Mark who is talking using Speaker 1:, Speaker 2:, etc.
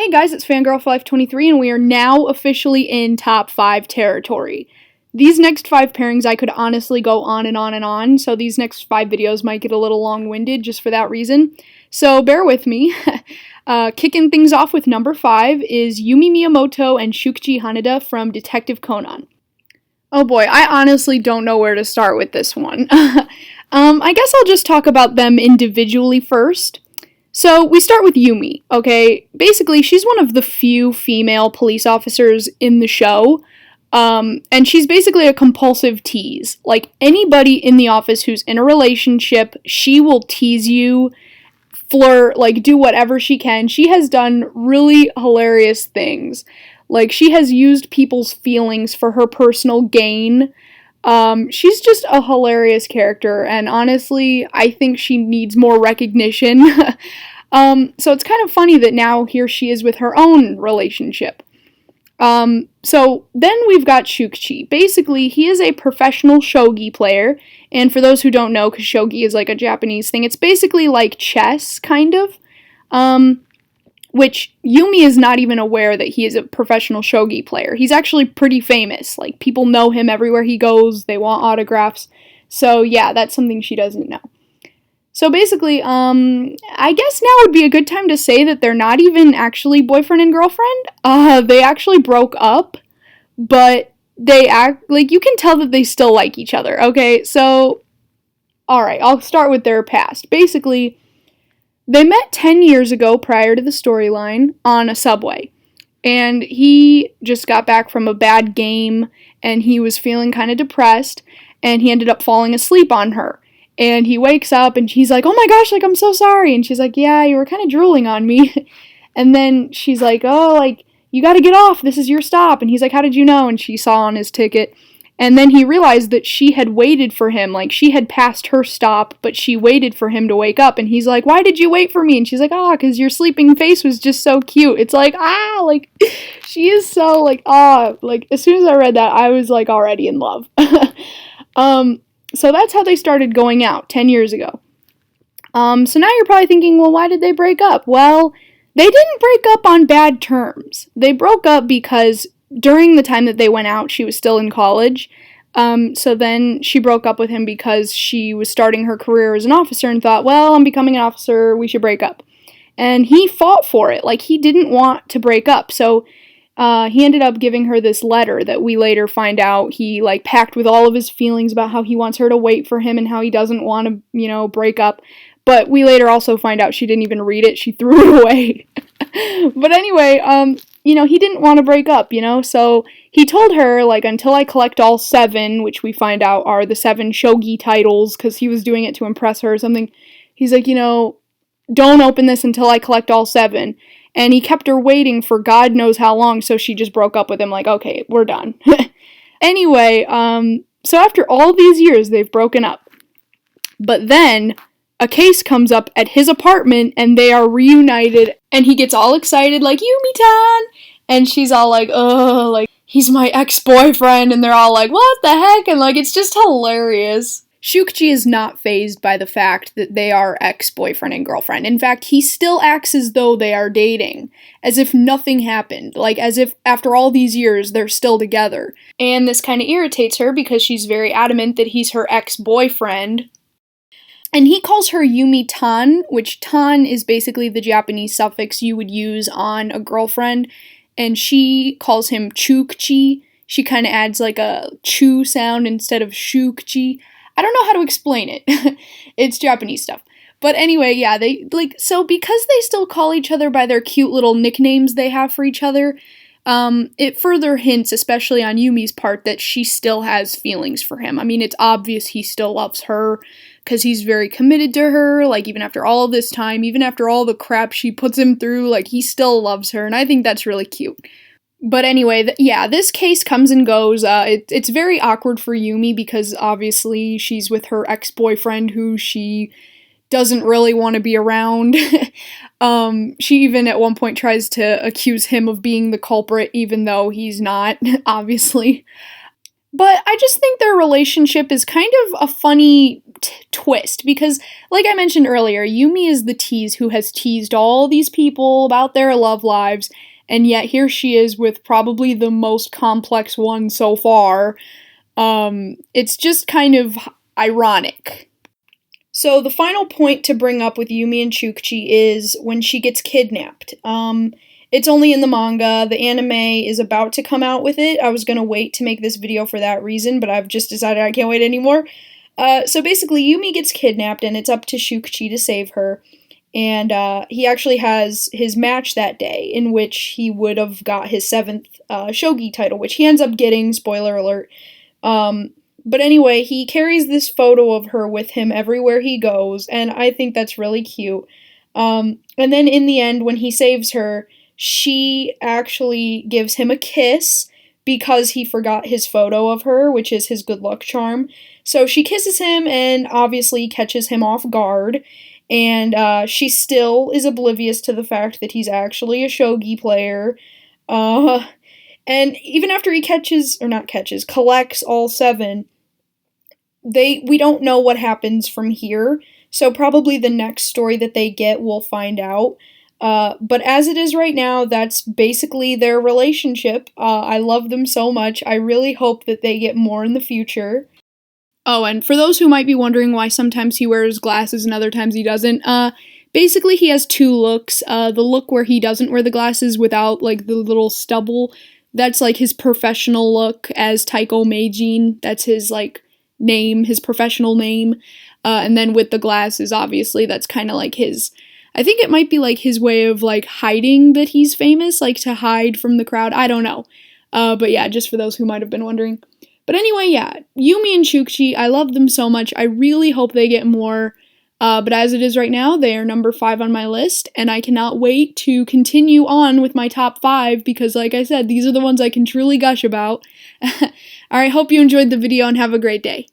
Speaker 1: Hey guys, it's Fangirl for Life 23, and we are now officially in top 5 territory. These next 5 pairings I could honestly go on and on and on, so these next 5 videos might get a little long-winded just for that reason. So bear with me. Kicking things off with number 5 is Yumi Miyamoto and Shukichi Haneda from Detective Conan. Oh boy, I honestly don't know where to start with this one. I guess I'll just talk about them individually first. So, we start with Yumi, okay? Basically, she's one of the few female police officers in the show, and she's basically a compulsive tease. Like, anybody in the office who's in a relationship, she will tease you, flirt, like, do whatever she can. She has done really hilarious things. Like, she has used people's feelings for her personal gain. She's just a hilarious character, and honestly, I think she needs more recognition. So it's kind of funny that now here she is with her own relationship. So then we've got Shukichi. Basically, he is a professional shogi player, and for those who don't know, because shogi is like a Japanese thing, it's basically like chess, kind of. Which Yumi is not even aware that he is a professional shogi player. He's actually pretty famous. Like, people know him everywhere he goes. They want autographs. So, yeah, that's something she doesn't know. So, basically, I guess now would be a good time to say that they're not even actually boyfriend and girlfriend. They actually broke up, but they act, like, you can tell that they still like each other, okay? So, alright, I'll start with their past. Basically, they met 10 years ago prior to the storyline on a subway, and he just got back from a bad game, and he was feeling kind of depressed, and he ended up falling asleep on her, and he wakes up, and he's like, oh my gosh, like, I'm so sorry, and she's like, yeah, you were kind of drooling on me, and then she's like, oh, like, you gotta get off, this is your stop, and he's like, how did you know, and she saw on his ticket. And then he realized that she had waited for him, like, she had passed her stop, but she waited for him to wake up, and he's like, why did you wait for me? And she's like, because your sleeping face was just so cute. It's like, like, she is so, like, like, as soon as I read that, I was, like, already in love. So that's how they started going out 10 years ago. So now you're probably thinking, well, why did they break up? Well, they didn't break up on bad terms. They broke up because during the time that they went out, she was still in college, so then she broke up with him because she was starting her career as an officer and thought, well, I'm becoming an officer, we should break up. And he fought for it, like, he didn't want to break up, so he ended up giving her this letter that we later find out he, like, packed with all of his feelings about how he wants her to wait for him and how he doesn't want to, break up. But we later also find out she didn't even read it, she threw it away. But anyway, he didn't want to break up, so he told her, like, until I collect all 7, which we find out are the 7 shogi titles, because he was doing it to impress her or something, he's like, don't open this until I collect all 7, and he kept her waiting for God knows how long, so she just broke up with him, like, okay, we're done. Anyway, so after all these years, they've broken up, but then a case comes up at his apartment, and they are reunited, and he gets all excited, like, Yumi-tan! And she's all like, oh, like, he's my ex-boyfriend, and they're all like, what the heck? And, like, it's just hilarious. Shukichi is not fazed by the fact that they are ex-boyfriend and girlfriend. In fact, he still acts as though they are dating, as if nothing happened, like, as if after all these years, they're still together. And this kind of irritates her, because she's very adamant that he's her ex-boyfriend. And he calls her Yumi-tan, which tan is basically the Japanese suffix you would use on a girlfriend, and she calls him Chuukichi. She kind of adds like a chu sound instead of Shukichi. I don't know how to explain it. It's Japanese stuff. But anyway, yeah, so because they still call each other by their cute little nicknames they have for each other, it further hints, especially on Yumi's part, that she still has feelings for him. I mean, it's obvious he still loves her, because he's very committed to her, like, even after all this time, even after all the crap she puts him through, like, he still loves her, and I think that's really cute. But anyway, this case comes and goes. It's very awkward for Yumi, because obviously she's with her ex-boyfriend who she doesn't really want to be around. She even at one point tries to accuse him of being the culprit, even though he's not, obviously. But I just think their relationship is kind of a funny apt twist because, like I mentioned earlier, Yumi is the tease who has teased all these people about their love lives, and yet here she is with probably the most complex one so far. It's just kind of ironic. So the final point to bring up with Yumi and Chuukichi is when she gets kidnapped. It's only in the manga. The anime is about to come out with it. I was going to wait to make this video for that reason, but I've just decided I can't wait anymore. So basically, Yumi gets kidnapped, and it's up to Shukichi to save her. And he actually has his match that day, in which he would have got his 7th shogi title, which he ends up getting, spoiler alert. But anyway, he carries this photo of her with him everywhere he goes, and I think that's really cute. And then in the end, when he saves her, she actually gives him a kiss because he forgot his photo of her, which is his good luck charm. So she kisses him and obviously catches him off guard, and she still is oblivious to the fact that he's actually a shogi player. And even after he collects all 7, we don't know what happens from here, so probably the next story that they get we'll find out. But as it is right now, that's basically their relationship. I love them so much. I really hope that they get more in the future. Oh, and for those who might be wondering why sometimes he wears glasses and other times he doesn't, basically he has 2 looks. The look where he doesn't wear the glasses without, like, the little stubble, that's, like, his professional look as Taiko Meijin. That's his, like, name, his professional name. And then with the glasses, obviously, that's kind of like his, I think it might be like his way of like hiding that he's famous, like to hide from the crowd. I don't know. But yeah, just for those who might have been wondering. But anyway, yeah, Yumi and Chuukichi, I love them so much. I really hope they get more. But as it is right now, they are number 5 on my list, and I cannot wait to continue on with my top 5 because, like I said, these are the ones I can truly gush about. Alright, hope you enjoyed the video and have a great day.